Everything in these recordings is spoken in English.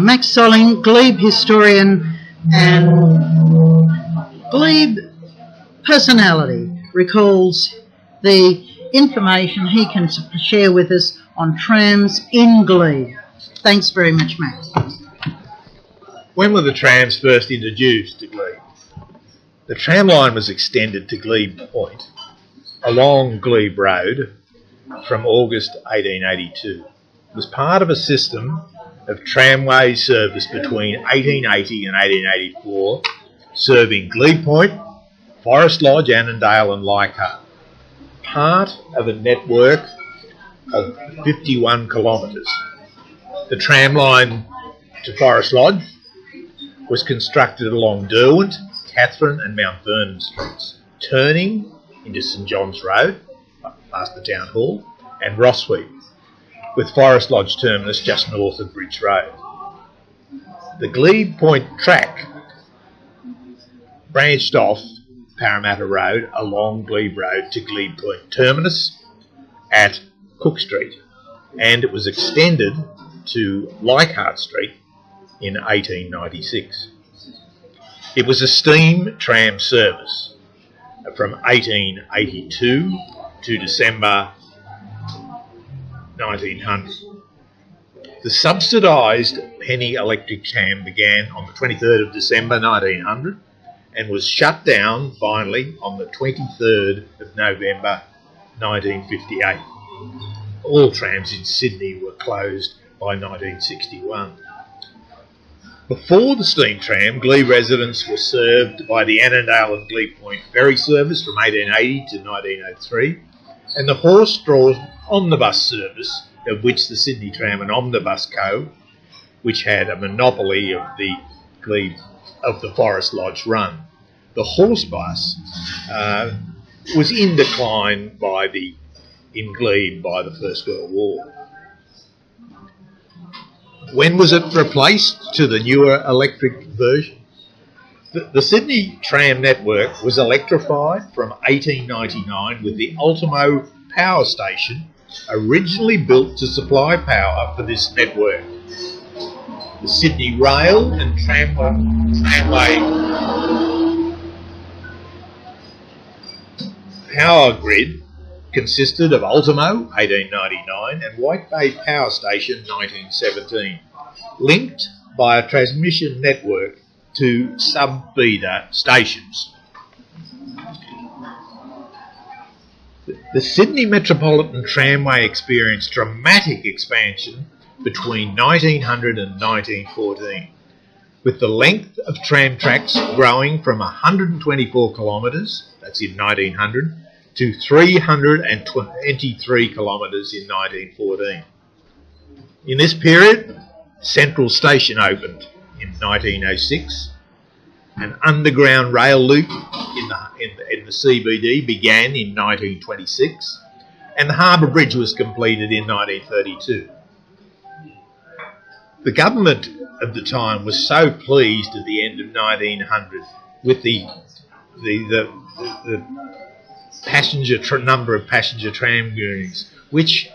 Max Solling, Glebe historian and Glebe personality, recalls the information he can share with us on trams in Glebe. Thanks very much, Max. When were the trams first introduced to Glebe? The tram line was extended to Glebe Point along Glebe Road from August 1882. It was part of a system of tramway service between 1880 and 1884, serving Glebe Point, Forest Lodge, Annandale and Leichhardt. Part of a network of 51 kilometres. The tram line to Forest Lodge was constructed along Derwent, Catherine and Mount Vernon streets, turning into St John's Road, past the Town Hall, and Rossweed, with Forest Lodge terminus just north of Bridge Road. The Glebe Point track branched off Parramatta Road along Glebe Road to Glebe Point terminus at Cook Street, and it was extended to Leichhardt Street in 1896. It was a steam tram service from 1882 to December 1900. The subsidised penny electric tram began on the 23rd of December 1900 and was shut down finally on the 23rd of November 1958. All trams in Sydney were closed by 1961. Before the steam tram, Glebe residents were served by the Annandale and Glebe Point ferry service from 1880 to 1903, and the horse-drawn omnibus service, of which the Sydney Tram and Omnibus Co., which had a monopoly of the Forest Lodge run. The horse bus was in decline in Glebe by the First World War. When was it replaced to the newer electric version? The Sydney tram network was electrified from 1899 with the Ultimo power station originally built to supply power for this network. The Sydney Rail and Tramway power grid consisted of Ultimo, 1899, and White Bay Power Station, 1917, linked by a transmission network to sub-feeder stations. The Sydney Metropolitan Tramway experienced dramatic expansion between 1900 and 1914, with the length of tram tracks growing from 124 kilometres, that's in 1900, to 323 kilometres in 1914. In this period, Central Station opened in 1906. An underground rail loop in the CBD began in 1926, and the Harbour Bridge was completed in 1932. The government of the time was so pleased at the end of 1900 with the number of passenger tram journeys, which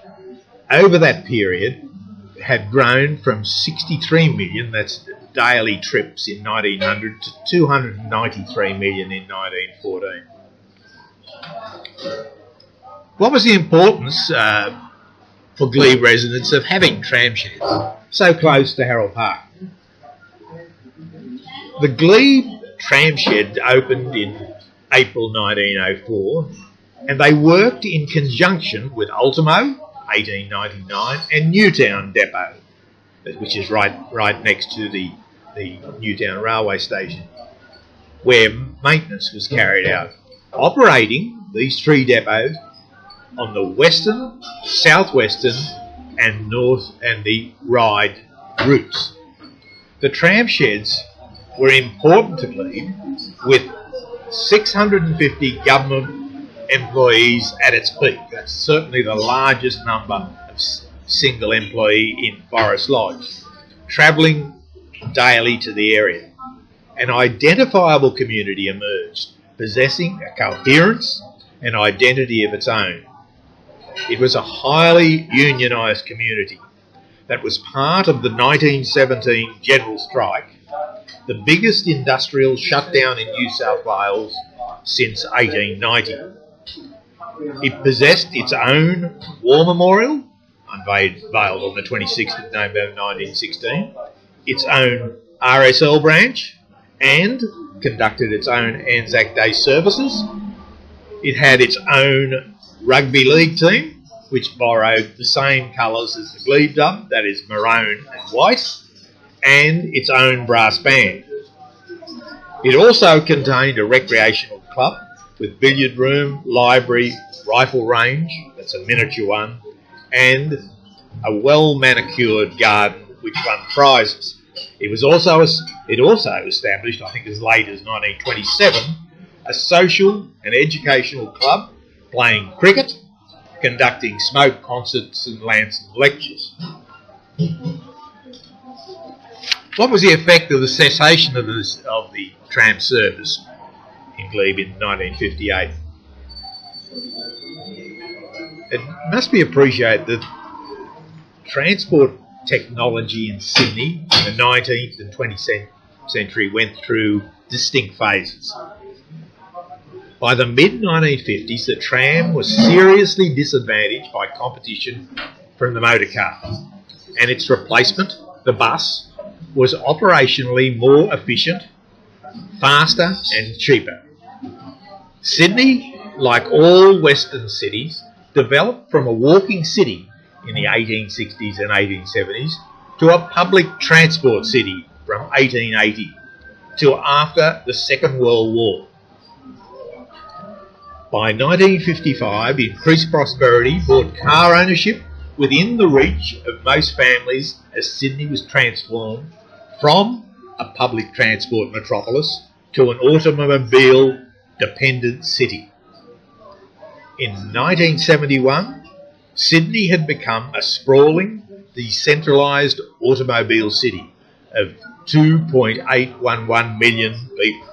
over that period had grown from 63 million, that's daily trips in 1900, to 293 million in 1914. What was the importance for Glebe residents of having tram sheds so close to Harold Park? The Glebe tram shed opened in April 1904, and they worked in conjunction with Ultimo, 1899, and Newtown Depot, which is right next to the Newtown railway station, where maintenance was carried out, operating these three depots on the western, southwestern and north and the Ryde routes. The tram sheds were important to Glebe, with 650 government employees at its peak. That's certainly the largest number of single employee in Forest Lodge, travelling daily to the area. An identifiable community emerged, possessing a coherence an identity of its own. It was a highly unionised community that was part of the 1917 general strike, the biggest industrial shutdown in New South Wales since 1890. It possessed its own war memorial, unveiled on the 26th of November 1916, its own RSL branch, and conducted its own Anzac Day services. It had its own rugby league team, which borrowed the same colours as the Glebe dub, that is maroon and white, and its own brass band. It also contained a recreational club with billiard room, library, rifle range, that's a miniature one, and a well-manicured garden which won prizes. It also established, I think as late as 1927, a social and educational club playing cricket, conducting smoke concerts and Lansing lectures. What was the effect of the cessation of the tram service in Glebe in 1958? It must be appreciated that transport technology in Sydney in the 19th and 20th century went through distinct phases. By the mid-1950s, the tram was seriously disadvantaged by competition from the motor car, and its replacement, the bus, was operationally more efficient, faster and cheaper. Sydney, like all Western cities, developed from a walking city in the 1860s and 1870s to a public transport city from 1880 till after the Second World War. By 1955, increased prosperity brought car ownership within the reach of most families as Sydney was transformed from a public transport metropolis to an automobile-dependent city. In 1971, Sydney had become a sprawling, decentralised automobile city of 2.811 million people,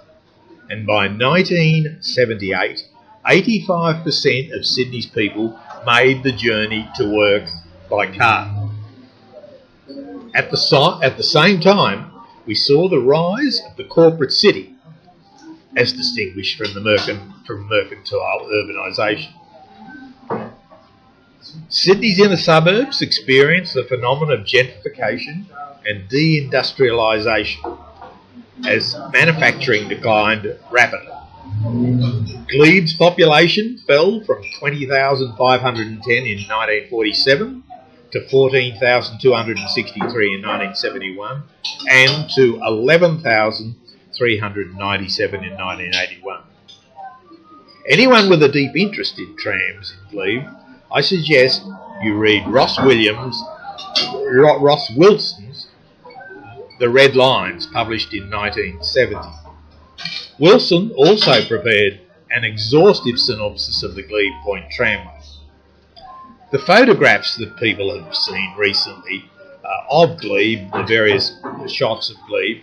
and by 1978, 85% of Sydney's people made the journey to work by car. At the same time, we saw the rise of the corporate city, as distinguished from mercantile urbanisation. Sydney's inner suburbs experienced the phenomenon of gentrification and deindustrialisation as manufacturing declined rapidly. Glebe's population fell from 20,510 in 1947 to 14,263 in 1971 and to 11,397 in 1981. Anyone with a deep interest in trams in Glebe, I suggest you read Ross Wilson's The Red Lines, published in 1970. Wilson also prepared an exhaustive synopsis of the Glebe Point Tramway. The photographs that people have seen recently of Glebe, the various shots of Glebe,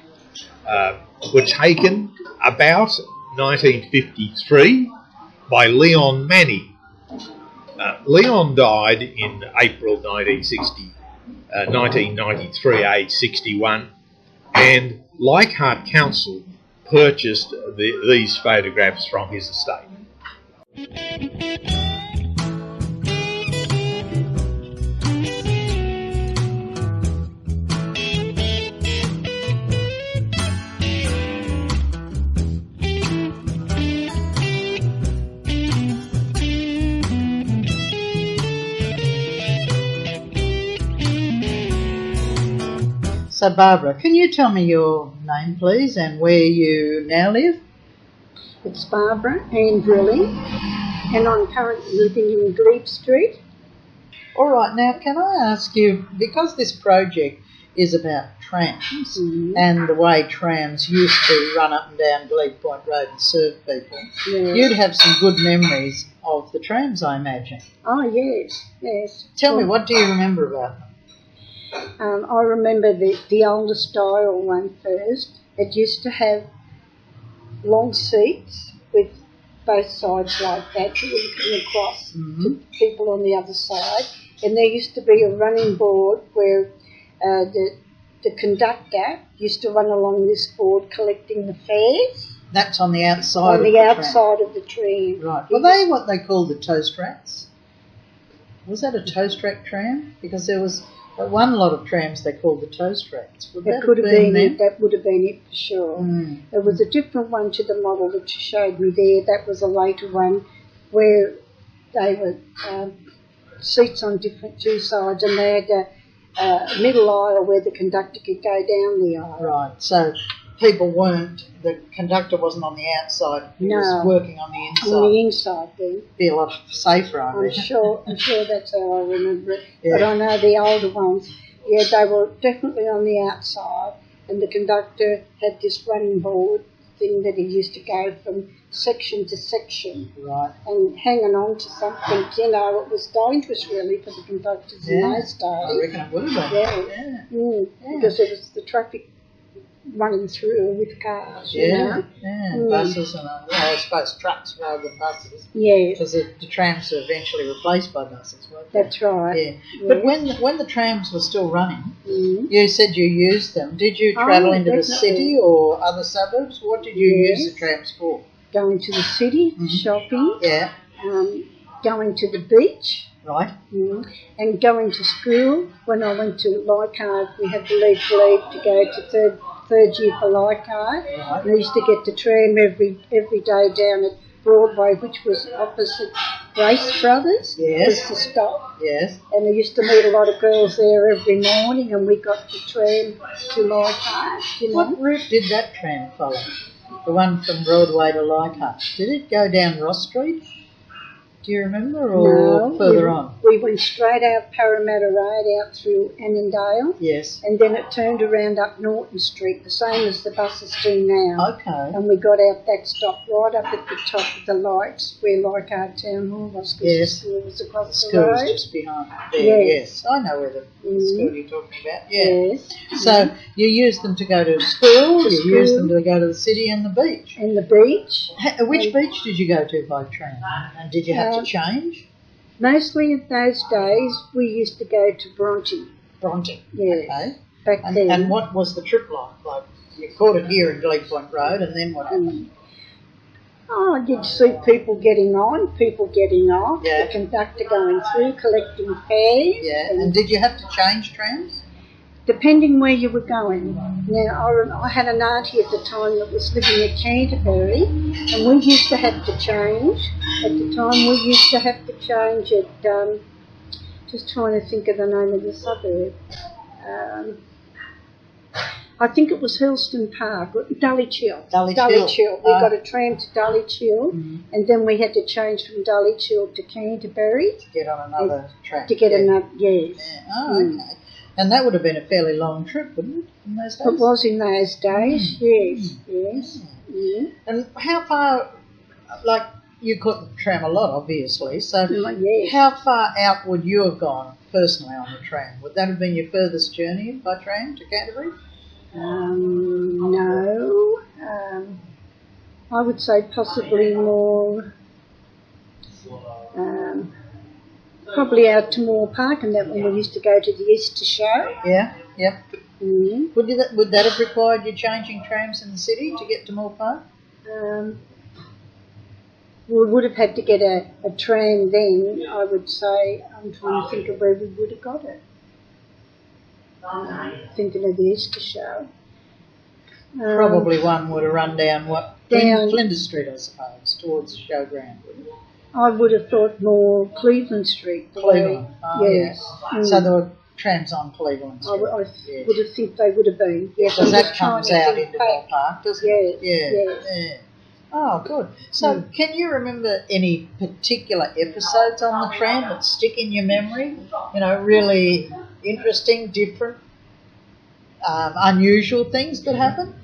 were taken about 1953 by Leon Manning. Leon died in April 1993, aged 61, and Leichhardt Council purchased these photographs from his estate. So Barbara, can you tell me your name please and where you now live? It's Barbara Andrilli and I'm currently living in Glebe Street. All right, now can I ask you, because this project is about trams and the way trams used to run up and down Glebe Point Rd and serve people, you'd have some good memories of the trams, I imagine. Oh, yes, yes. Tell me, what do you remember about them? I remember the older style one first. It used to have long seats with both sides like that. You were looking across to people on the other side. And there used to be a running board where the conductor used to run along this board collecting the fares. That's on the outside On of the outside tram. of the tram. Right. Were they what they called the toast racks? Was that a toast rack tram? Because there was one lot of trams they called the toast racks. Would That that could have been them? it. That would have been it for sure. There was a different one to the model that you showed me there. That was a later one where they were seats on two sides, and they had a middle aisle where the conductor could go down the aisle. Right. So people weren't. The conductor wasn't on the outside. He was working on the inside. On the inside, then. Be a lot safer, I I'm reckon. sure that's how I remember it. Yeah. But I know the older ones, yeah, they were definitely on the outside, and the conductor had this running board thing that he used to go from section to section. Right. And hanging on to something, you know, it was dangerous really for the conductors in those days. I reckon it would have been. Yeah. Because there was the traffic running through with cars, you know. Buses and I suppose trucks rather than buses. Yeah, Because the trams were eventually replaced by buses, weren't they? that's right. Yeah. But when the trams were still running, you said you used them. Did you Oh, travel into the definitely. city or other suburbs? What did you use the trams for? Going to the city, shopping, Yeah. going to the beach, Right. and going to school. When I went to Leichhardt, we had to leave Glebe to go to third year for Leichhardt. Right. And I used to get the tram every day down at Broadway, which was opposite Grace Brothers. Yes. Was the stop. Yes. And I used to meet a lot of girls there every morning, and we got the tram to Leichhardt, you know. What route did that tram follow? The one from Broadway to Leichhardt. Did it go down Ross Street? Do you remember, or No, further on? We went straight out Parramatta Road out through Annandale, Yes. and then it turned around up Norton Street, the same as the buses do now. Okay. And we got out that stop right up at the top of the lights where Leichhardt Town Hall was, because Yes. the school was across the School road. is just behind there. Yes. Yes. I know where the school you're talking about. Yeah. Yes. So you used them to go to school, To you school. used them to go to the city and the beach. And the beach. Which beach did you go to by tram? And did you have to change? Mostly in those days, we used to go to Bronte. Bronte. Yes. Okay. Back And, then. and what was the trip like? Like you caught it here in Glebe Point Rd, and then what happened? Oh, I did see people getting on, people getting off, Yeah. the conductor going through, collecting fares. Yeah. And did you have to change trams? Depending where you were going. Now, I had an auntie at the time that was living at Canterbury, and we used to have to change. At the time, we used to have to change at, just trying to think of the name of the suburb. I think it was Hurlston Park, Dulwich-Hill. Dulwich-Hill. We got a tram to Dulwich-Hill, and then we had to change from Dulwich-Hill to Canterbury To get on another tram. to get Yeah. another, yes. Yeah. Oh, okay. And that would have been a fairly long trip, wouldn't it, in those days? It was in those days, yes. And how far, like, you caught the tram a lot, obviously, so Yes. how far out would you have gone personally on the tram? Would that have been your furthest journey by tram to Canterbury? No. I would say possibly more, probably out to Moore Park, and that when we used to go to the Easter show. Yeah, yep. Mm. Would that have required you changing trams in the city to get to Moore Park? We would have had to get a tram then, I would say. I'm trying to think of where we would have got it. Thinking of the Easter show. Probably one would have run down Down- Flinders Street, I suppose, towards the showground, wouldn't it? I would have thought more Cleveland Street. Cleveland. Oh, yes. yeah. So there were trams on Cleveland I Street. would have think they would have been. Yes, Because I'm that just trying comes to out think into back. Moore Park, doesn't it? Yes, Yeah. Oh, good. So can you remember any particular episodes on the tram that stick in your memory? You know, really interesting, different, unusual things that happened?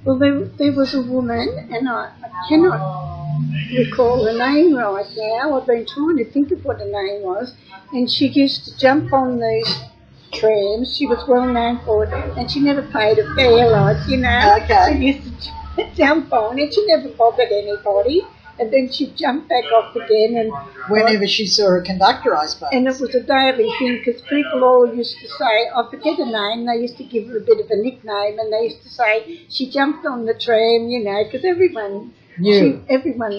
Well, there was a woman, and I cannot recall her name right now. I've been trying to think of what her name was, and she used to jump on these trams. She was well known for it, and she never paid a fare, like, you know. Okay. She used to jump on, and she never bothered anybody. and then she'd jump back off again. And Whenever she saw a conductor, I suppose. and it was a daily thing because people all used to say, I forget her name, they used to give her a bit of a nickname, and they used to say she jumped on the tram, you know, because everyone knew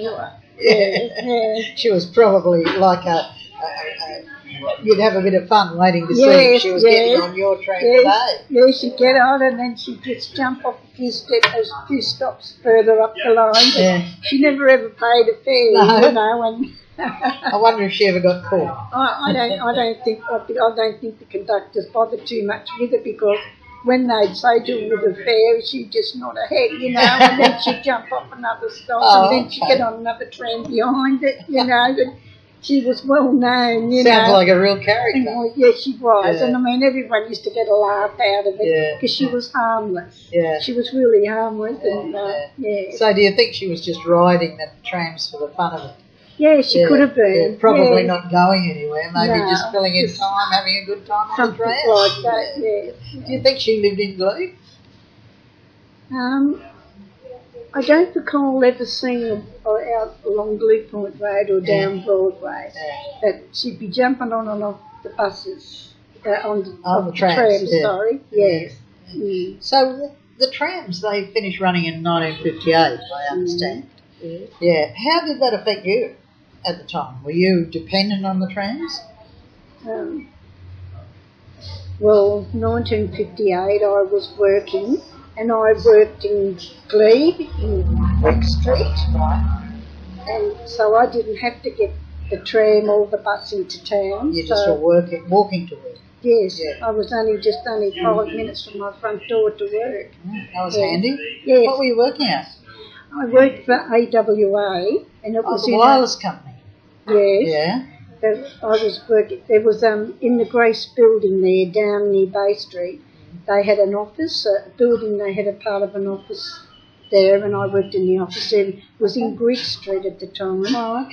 her. Yeah. She was probably like you'd have a bit of fun waiting to see if she was getting on your train today. Yeah, she'd get on and then she'd just jump off a few stops further up the line. Yeah. She never ever paid a fare, you know. And I wonder if she ever got caught. I don't think the conductors bothered too much with her because when they'd say to her with a fare, she'd just nod her head, you know, and then she'd jump off another stop and then she'd get on another tram behind it, you know. And she was well known, you know. Sounds like a real character. And, yeah, she was. Yeah. And I mean, everyone used to get a laugh out of it because she was harmless. Yeah. She was really harmless. And, So do you think she was just riding the trams for the fun of it? Yeah, she could have been. Probably not going anywhere, maybe just filling in time, having a good time on the tram. Something like that, yeah. Do you think she lived in Glebe? I don't recall ever seeing her out along Glebe Point Rd or down Broadway. But she'd be jumping on and off the buses, on the trams, sorry. Yes. Mm. So the trams, they finished running in 1958, I understand. Yeah. How did that affect you at the time? Were you dependent on the trams? Well, 1958 I was working, and I worked in Glebe in Wick Street. Right. And so I didn't have to get the tram or the bus into town. You just were walking to work? Yes, I was only 5 minutes from my front door to work. That was handy? Yes. What were you working at? I worked for AWA, and it was the wireless company? Yes. Yeah. I was working. There was in the Grace building there down near Bay Street. They had an office, a building. They had a part of an office there, and I worked in the office. It was in Greek Street at the time,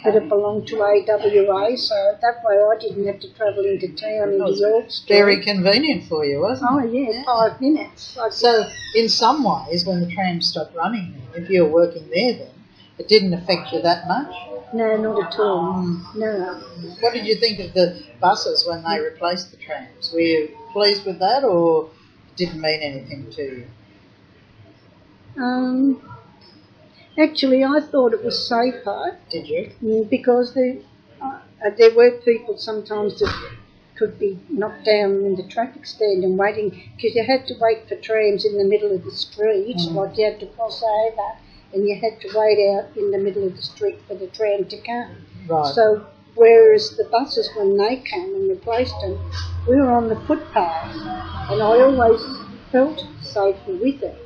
but it belonged to AWA, so that way I didn't have to travel into town into York Street. Very convenient for you, wasn't it? Oh yeah, 5 minutes. So in some ways, when the tram stopped running, if you were working there then, it didn't affect you that much? No, not at all. No. What did you think of the buses when they replaced the trams? Were you pleased with that, or it didn't mean anything to you? Actually, I thought it was safer. Did you? Because there were people sometimes that could be knocked down in the traffic stand and waiting, because you had to wait for trams in the middle of the street, like you had to cross over, and you had to wait out in the middle of the street for the tram to come. Right. So, whereas the buses, when they came and replaced them, we were on the footpath, and I always felt safer with it.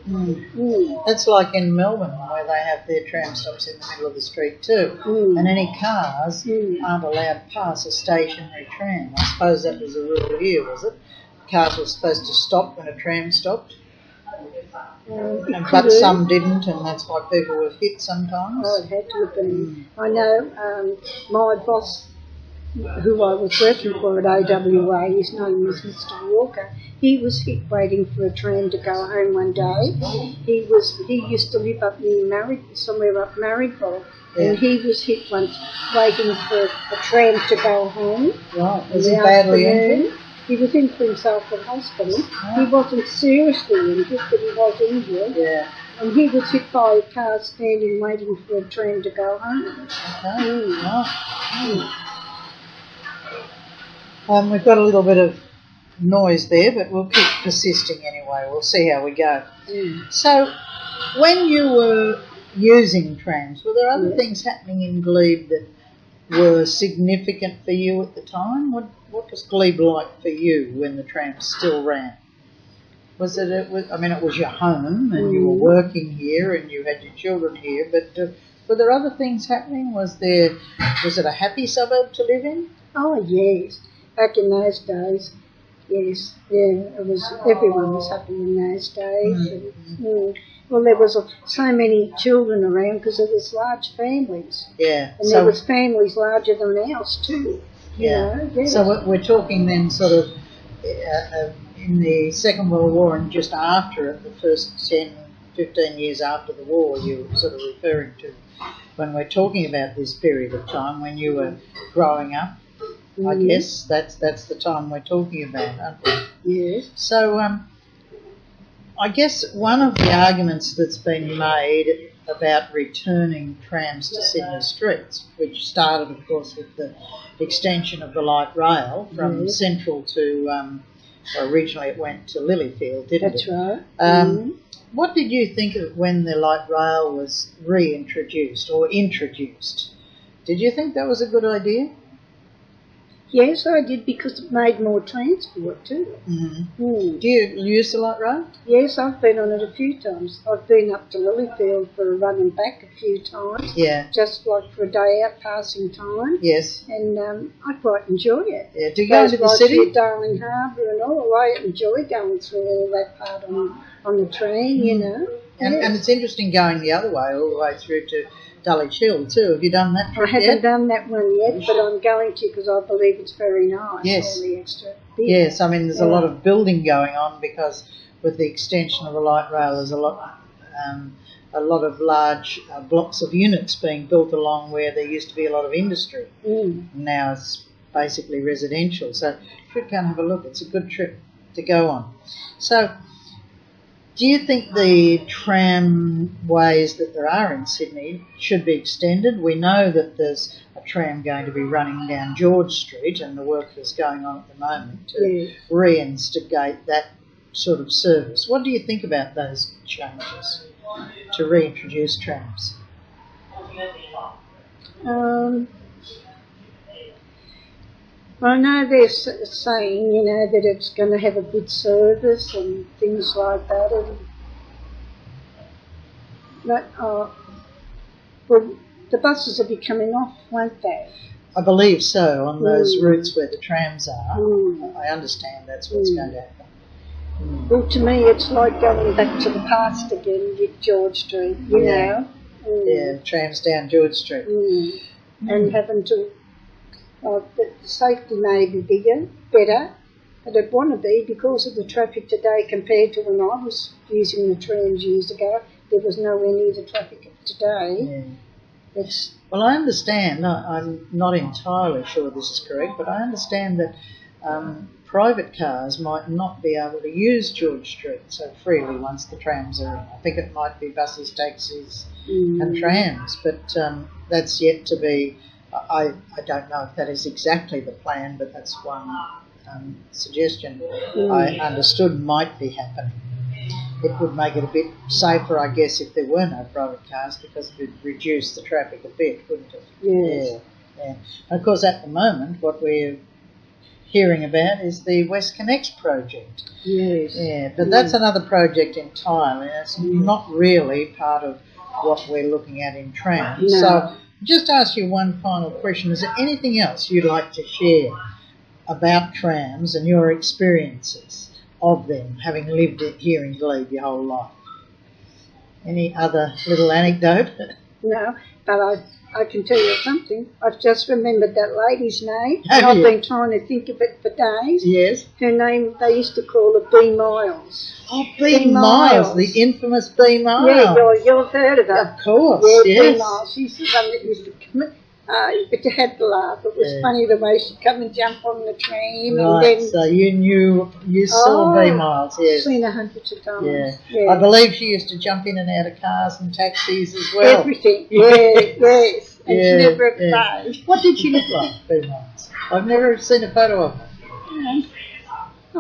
That's like in Melbourne, where they have their tram stops in the middle of the street too, and any cars aren't allowed past a stationary tram. I suppose that was a rule here, was it? Cars were supposed to stop when a tram stopped, but some didn't, and that's why people were hit sometimes. Oh, it had to have been. I know my boss, who I was working for at AWA, his name was Mr. Walker. He was hit waiting for a tram to go home one day. He used to live up near somewhere up Marrickville, and he was hit once waiting for a tram to go home. Right. Was he badly injured? He was in for himself at hospital. He wasn't seriously injured, but he was injured. Yeah. And he was hit by a car standing waiting for a tram to go home. Okay. We've got a little bit of noise there, but we'll keep persisting anyway. We'll see how we go. So, when you were using trams, were there other things happening in Glebe that were significant for you at the time? What was Glebe like for you when the trams still ran? Was it? It was your home, and you were working here, and you had your children here. But were there other things happening? Was it a happy suburb to live in? Oh yes, back in those days. Yes, it was. Everyone was happy in those days. Well, there was so many children around because there was large families. Yeah, and there was families larger than ours too. You know? So we're talking then sort of in the Second World War and just after it, the first 10, 15 years after the war, you were sort of referring to. when we're talking about this period of time when you were growing up. I guess that's the time we're talking about, aren't we? Yes. So I guess one of the arguments that's been made about returning trams to Sydney streets, which started, of course, with the extension of the light rail from Central to, well, originally it went to Lilyfield, didn't That's it? right. What did you think of when the light rail was reintroduced or introduced? Did you think that was a good idea? Yes, I did, because it made more transport too. Do you use the light rail? Yes, I've been on it a few times. I've been up to Lilyfield for a run and back a few times. Yeah. Just like for a day out passing time. Yes. And I quite enjoy it. Yeah. Do you go into the city? Through Darling Harbour and all. I enjoy going through all that part on the train, you know. And it's interesting going the other way, all the way through to Dulwich Hill too. Have you done that trip I haven't yet? done that one yet, but I'm going to, because I believe it's very nice. Yes. All the extra bits. Yes, I mean there's a lot of building going on, because with the extension of the light rail there's a lot of large blocks of units being built along where there used to be a lot of industry. Now it's basically residential, so you should go and have a look. It's a good trip to go on. So do you think the tramways that there are in Sydney should be extended? We know that there's a tram going to be running down George Street, and the work that's going on at the moment to reinstigate that sort of service. What do you think about those changes to reintroduce trams? I know they're saying, you know, that it's going to have a good service and things like that. But, well, the buses will be coming off, won't they? I believe so, on those routes where the trams are. I understand that's what's going to happen. Well, to me, it's like going back to the past again with George Street, you know. Yeah, trams down George Street. And having to... the safety may be better, but it want to be, because of the traffic today compared to when I was using the trams years ago. There was nowhere near the traffic of today. Well, I understand, I'm not entirely sure this is correct, but I understand that private cars might not be able to use George Street so freely once the trams are in. I think it might be buses, taxis and trams, but that's yet to be... I don't know if that is exactly the plan, but that's one suggestion I understood might be happening. It would make it a bit safer, I guess, if there were no private cars, because it would reduce the traffic a bit, wouldn't it? Yes. Yeah. And of course, at the moment, what we're hearing about is the West Connects project. Yes. Yeah, but that's another project entirely. It's not really part of what we're looking at in trams. No. So, just ask you one final question. Is there anything else you'd like to share about trams and your experiences of them, having lived here in Glebe your whole life? Any other little anecdote? No, but I can tell you something. I've just remembered that lady's name. Have I've you? been trying to think of it for days. Yes. Her name, they used to call her B. Miles. Oh, B. Miles, the infamous B. Miles. Yeah, you've heard of her. Of course, Yeah, yes. B. Miles. She's the one that used to come in. But you had to laugh. It was funny the way she'd come and jump on the tram. Right, And then, so you saw B. Miles, yes. seen her hundreds of times. Yeah. I believe she used to jump in and out of cars and taxis as well. Everything, yes. And she never paid. What did she look like, B. Miles? I've never seen a photo of her.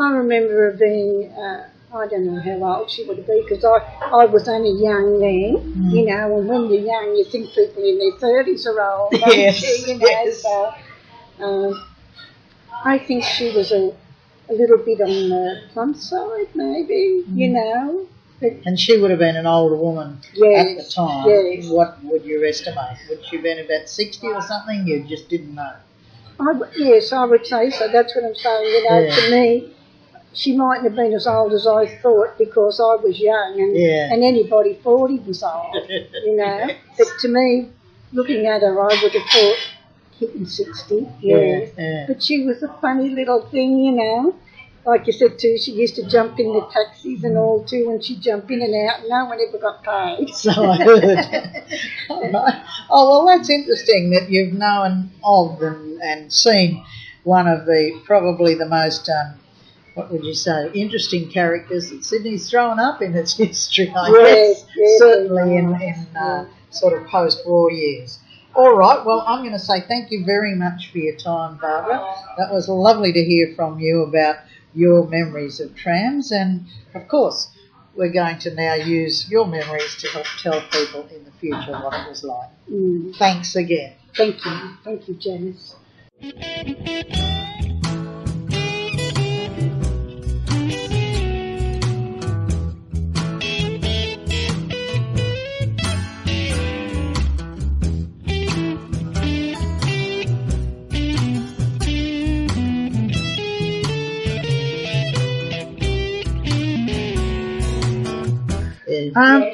I remember her being, I don't know how old she would be, because I was only young then, you know, and when you're young you think people in their 30s are old, don't Yes, you know, yes. So I think she was a little bit on the plump side maybe, you know. But And she would have been an older woman at the time. Yes. What would you estimate? Would she have been about 60 or something? You just didn't know. Yes, I would say so. That's what I'm saying, you know, to me. She mightn't have been as old as I thought, because I was young, and anybody 40 was old, you know. But to me, looking at her, I would have thought hitting 60, But she was a funny little thing, you know. like you said too, she used to jump in the taxis and all too, and she'd jump in and out, and no one ever got paid. So I heard. Oh, well, that's interesting that you've known of and seen one of the, probably the most, what would you say, interesting characters that Sydney's thrown up in its history, I guess, certainly in sort of post-war years. All right, well, I'm going to say thank you very much for your time, Barbara. That was lovely to hear from you about your memories of trams, and, of course, we're going to now use your memories to help tell people in the future what it was like. Thanks again. Thank you. Thank you, Janice.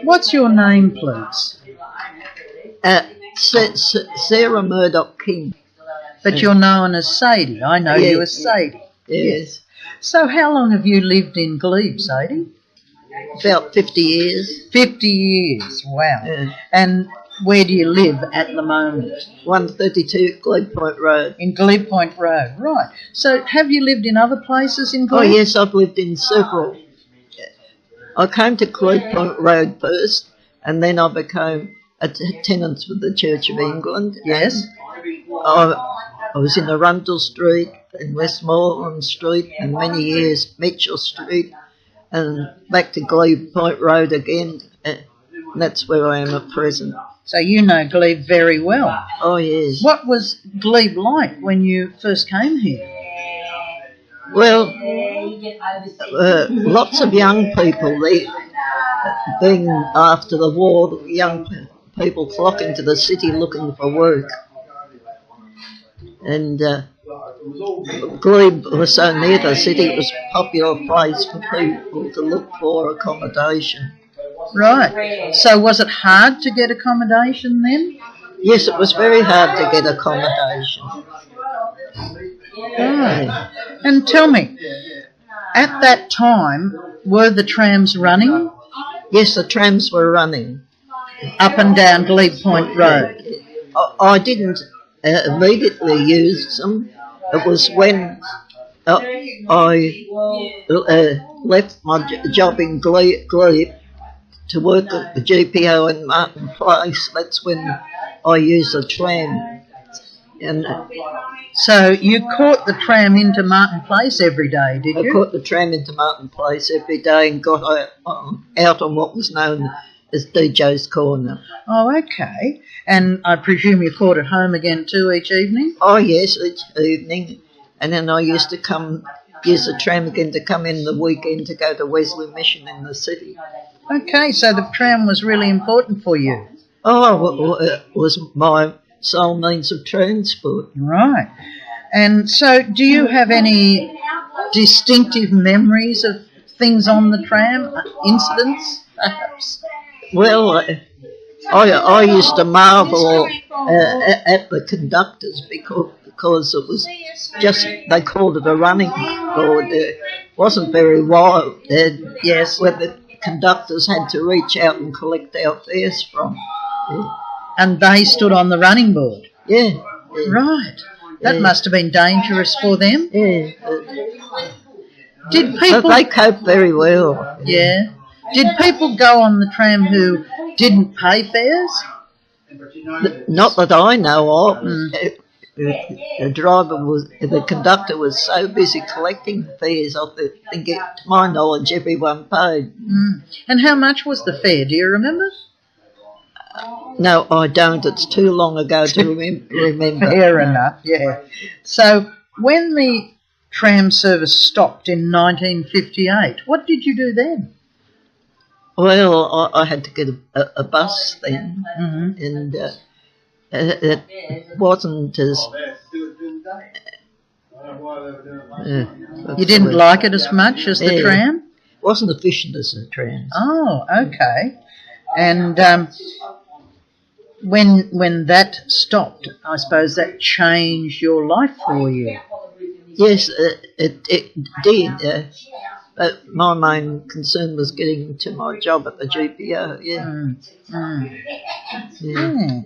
What's your name, please? Sarah Murdoch King. But you're known as Sadie. I know you as Sadie. Yes. So how long have you lived in Glebe, Sadie? About 50 years. 50 years, wow. And where do you live at the moment? 132 Glebe Point Rd. In Glebe Point Rd, right. So have you lived in other places in Glebe? Oh, yes, I've lived in several. I came to Glebe Point Rd first, and then I became a tenant with the Church of England. Yes. I was in Arundel Street and Westmoreland Street, and many years Mitchell Street, and back to Glebe Point Road again. And that's where I am at present. So you know Glebe very well. Oh, yes. What was Glebe like when you first came here? Well, lots of young people, being after the war, young people flocking to the city looking for work. And Glebe was so near the city, it was a popular place for people to look for accommodation. Right. So was it hard to get accommodation then? Yes, it was very hard to get accommodation. Right. And tell me, at that time, were the trams running? Yes, the trams were running. Up and down Glebe Point Road? I didn't immediately use them. It was when I left my job in Glebe to work at the GPO in Martin Place. That's when I used a tram. And so you caught the tram into Martin Place every day, did you? I caught the tram into Martin Place every day and got out on what was known as DJ's Corner. Oh, okay. And I presume you caught it home again too each evening? Oh, yes, each evening. And then I used to use the tram again to come in the weekend to go to Wesley Mission in the city. Okay, so the tram was really important for you? Oh, it was my sole means of transport. Right. And so do you have any distinctive memories of things on the tram, incidents perhaps? Well, I used to marvel at the conductors because it was just, they called it a running board. It wasn't very wide. Yes, where the conductors had to reach out and collect our fares from. Yeah. And they stood on the running board? Yeah. Right. That must have been dangerous for them. Yeah. Did people... But they coped very well. Yeah. Did people go on the tram who didn't pay fares? Not that I know of. The conductor was so busy collecting fares, I think, to my knowledge, everyone paid. And how much was the fare? Do you remember? No, I don't. It's too long ago to remember. Fair enough, yeah. So when the tram service stopped in 1958, what did you do then? Well, I had to get a bus then, and it wasn't as... you didn't like it as much as the tram? It wasn't efficient as the tram. Oh, okay. And when that stopped, I suppose that changed your life for you. Yes, it did. But my main concern was getting to my job at the GPO. Yeah. Yeah.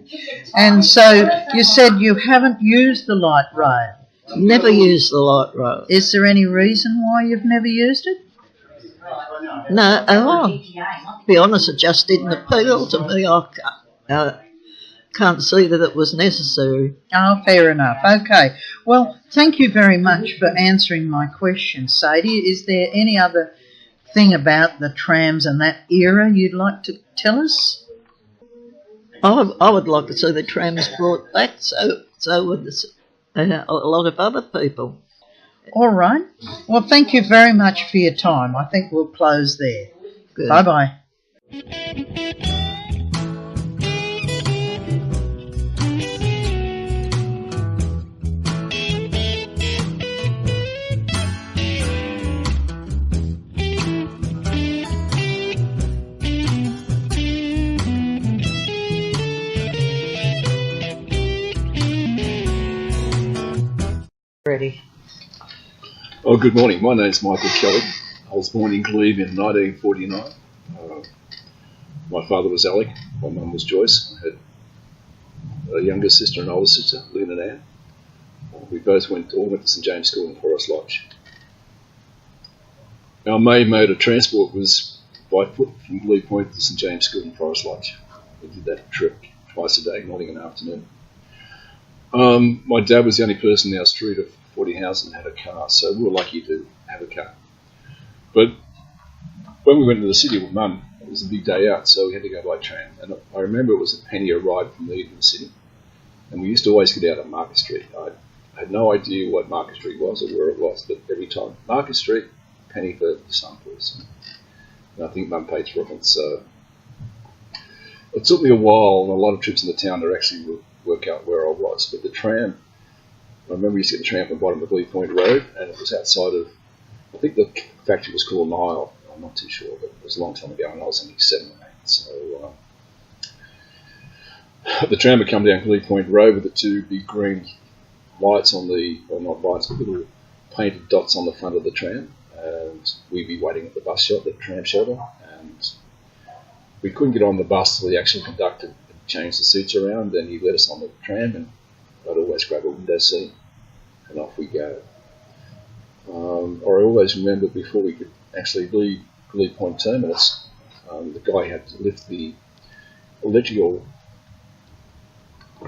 And so you said you haven't used the light rail. Never used the light rail. Is there any reason why you've never used it? No, to be honest, it just didn't appeal to me. I can't see that it was necessary. Oh, fair enough. Okay. Well, thank you very much for answering my question, Sadie. Is there any other thing about the trams and that era you'd like to tell us? I would like to see the trams brought back, so would a lot of other people. All right. Well, thank you very much for your time. I think we'll close there. Good. Bye-bye. Ready. Oh, good morning. My name's Michael Kelly. I was born in Glebe in 1949. My father was Alec. My mum was Joyce. I had a younger sister and older sister, Lynn and Anne. We both all went to St James School in Forest Lodge. Our main mode of transport was by foot from Glebe Point to St James School in Forest Lodge. We did that trip twice a day, morning and afternoon. My dad was the only person in our street of 40 houses that had a car, so we were lucky to have a car. But when we went to the city with Mum, it was a big day out, so we had to go by tram. And I remember it was a penny a ride from me to the city. And we used to always get out at Market Street. I had no idea what Market Street was or where it was, but every time, Market Street, penny for some person. And I think Mum paid for it. So it took me a while, and a lot of trips in the town to actually work out where I was. But the tram, I remember we used to get the tram from the bottom of Glebe Point Rd, and it was outside of, I think the factory was called Nile. I'm not too sure, but it was a long time ago, and I was only 7 or 8. So the tram would come down Glebe Point Road with the two big green lights on the, well, not lights, but little painted dots on the front of the tram, and we'd be waiting at the bus shelter, the tram shelter, and we couldn't get on the bus till the actual conductor changed the seats around, and he let us on the tram, and I'd always grab a window seat, and off we go. I always remember before we could actually leave Glebe Point Terminus, the guy had to lift the electrical,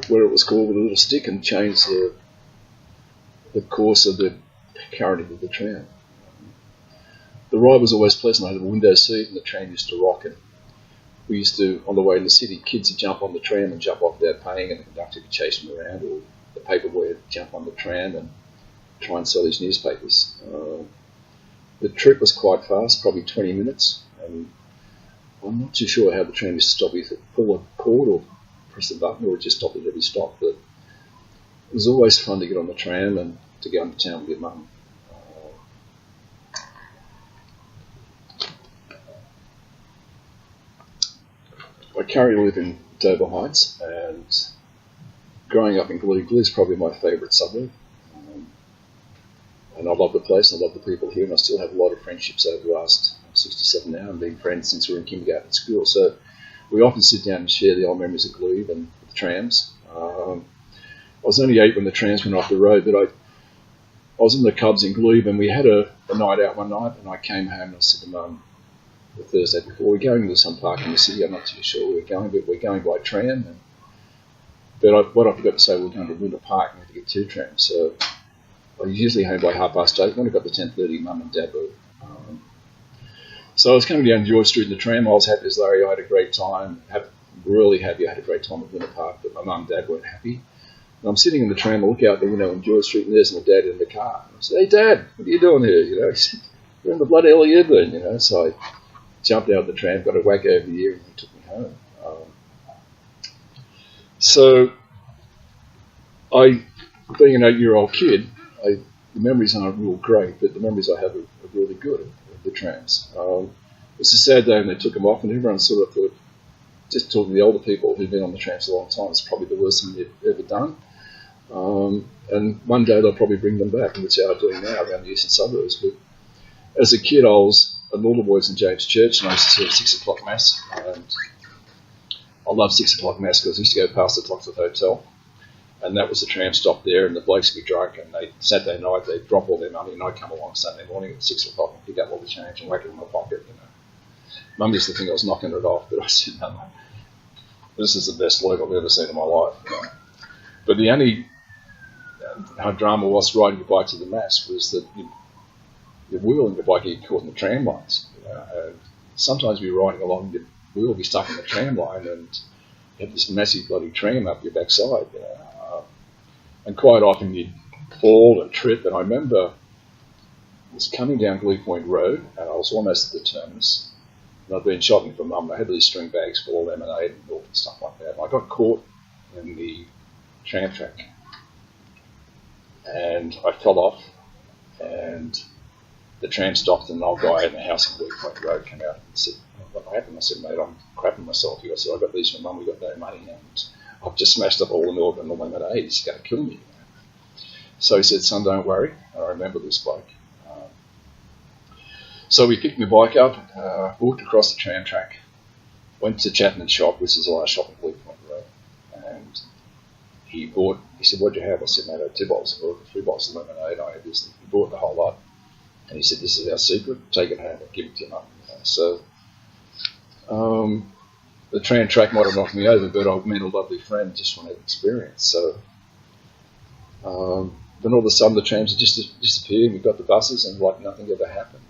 where it was called, with a little stick and change the course of the current into the tram. The ride was always pleasant. I had a window seat, and the tram used to rock, and we used to, on the way in the city, kids would jump on the tram and jump off without paying, and the conductor would chase them around, or the paper boy would jump on the tram and try and sell his newspapers. The trip was quite fast, probably 20 minutes, and I'm not too sure how the tram used to stop, if it pull a cord or press the button, or it just stopped at every stop, but it was always fun to get on the tram and to go into town with your mum. I currently live in Dover Heights, and growing up in Glebe is probably my favourite suburb. And I love the place, and I love the people here, and I still have a lot of friendships over the last 67 now, and been friends since we were in kindergarten at school. So we often sit down and share the old memories of Glebe and the trams. I was only 8 when the trams went off the road, but I was in the Cubs in Glebe, and we had a night out one night, and I came home and I said to Mum the Thursday before, we're going to some park in the city, I'm not too sure where we're going, but we're going by tram. But what I forgot to say, we're going to Winter Park, and we had to get 2 trams. So I was usually home by 8:30. When I got to 10:30, Mum and Dad were. So I was coming down George Street in the tram. I was happy as Larry. I had a great time. Really happy. I had a great time at Winter Park, but my mum and Dad weren't happy. And I'm sitting in the tram. I look out the window on George Street, and there's my dad in the car. I said, "Hey, Dad, what are you doing here?" You know, he said, "Where in the bloody hell are you been?" You know, so I jumped out of the tram, got a whack over the ear, and he took me home. So being an 8-year-old kid, the memories aren't real great, but the memories I have are really good of the trams. It was a sad day when they took them off, and everyone sort of thought, just talking to the older people who've been on the trams a long time, it's probably the worst thing they've ever done. And one day they'll probably bring them back, and that's how I do now around the eastern suburbs. But as a kid, I was at all the boys in James Church, and I used to see a 6 o'clock mass. And I loved 6 o'clock mass because I used to go past the Toxteth Hotel, and that was the tram stop there, and the blokes would be drunk, and Saturday night they'd drop all their money, and I'd come along Saturday morning at 6 o'clock and pick up all the change and whack it in my pocket. Mum used to think I was knocking it off, but I said, no, this is the best work I've ever seen in my life. But the only drama was riding your bike to the mass was that your wheel and your bike get caught in the tram lines. And sometimes you'd be riding along, your wheel would be stuck in the tram line, and you had this massive bloody tram up your backside. And quite often you'd fall and trip. And I remember I was coming down Glebe Point Rd, and I was almost at the terminus. And I'd been shopping for Mum. I had these string bags full of lemonade and milk and stuff like that. And I got caught in the tram track, and I fell off, and the tram stopped, and an old guy in the house in Glebe Point Rd came out and said, "What happened?" I said, "Mate, I'm crapping myself here." I said, "I got these from Mum. We got no money, and I've just smashed up all the milk and the lemonade. It's going to kill me." So he said, "Son, don't worry." And I remember this bloke. So we picked my bike up, walked across the tram track, went to Chapman's shop, which is a large shop in Glebe Point Rd, and he said, "What'd you have?" I said, "Mate, I had 2 bottles of milk, 3 bottles of lemonade." I had this. He bought the whole lot, and he said, "This is our secret. Take it home and give it to your mum." So the tram track might have knocked me over, but I met a lovely friend just from that experience. So then all of a sudden the trams had just disappeared, and we got the buses, and like nothing ever happened.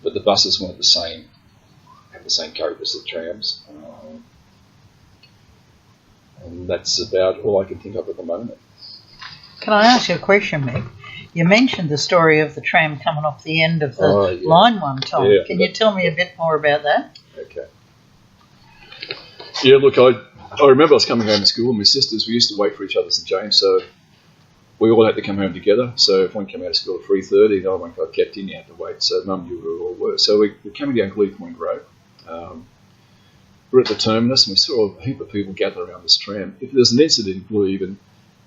But the buses weren't had the same courage as the trams. And that's about all I can think of at the moment. Can I ask you a question, Mick? You mentioned the story of the tram coming off the end of the line one time. Yeah, Can you tell me a bit more about that? Okay. Yeah, look, I remember I was coming home from school, and my sisters, we used to wait for each other at St James, so we all had to come home together. So if one came out of school at 3:30, the other one got kept in, you had to wait. So Mum knew where we all were. So we're coming down Glebe Point Rd. We're at the terminus, and we saw a heap of people gather around this tram. If there's an incident in Glebe and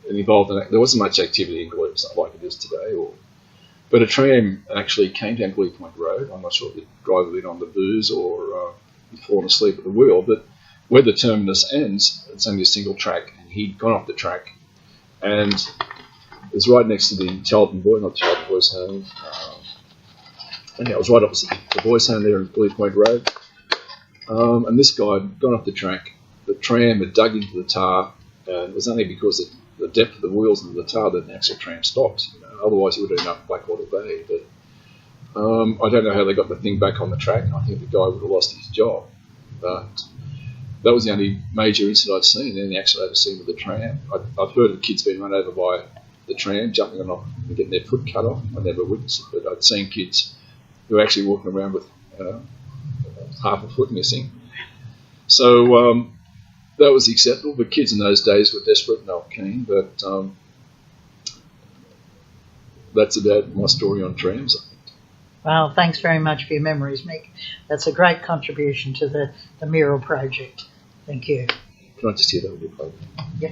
involved in that, there wasn't much activity in Glebe. It's not like it is today. But a tram actually came down Glebe Point Rd. I'm not sure if the driver had been on the booze or he'd fallen asleep at the wheel, but where the terminus ends, it's only a single track, and he'd gone off the track, and it was right next to the Charlton Boys Home. It was right opposite the boys' home there in Glebe Point Rd. And this guy had gone off the track. The tram had dug into the tar, and it was only because of the depth of the wheels into the tar that the actual tram stopped. Otherwise, he would have ended up in Blackwater Bay. But I don't know how they got the thing back on the track. I think the guy would have lost his job. But that was the only major incident I've seen, any accident I've seen with the tram. I've heard of kids being run over by the tram, jumping on off and getting their foot cut off. I never witnessed it, but I'd seen kids who were actually walking around with half a foot missing. So that was acceptable, but kids in those days were desperate and they were keen. But that's about my story on trams, I think. Well, thanks very much for your memories, Mick. That's a great contribution to the mural project. Thank you. Can I just hear that a bit later? Yep.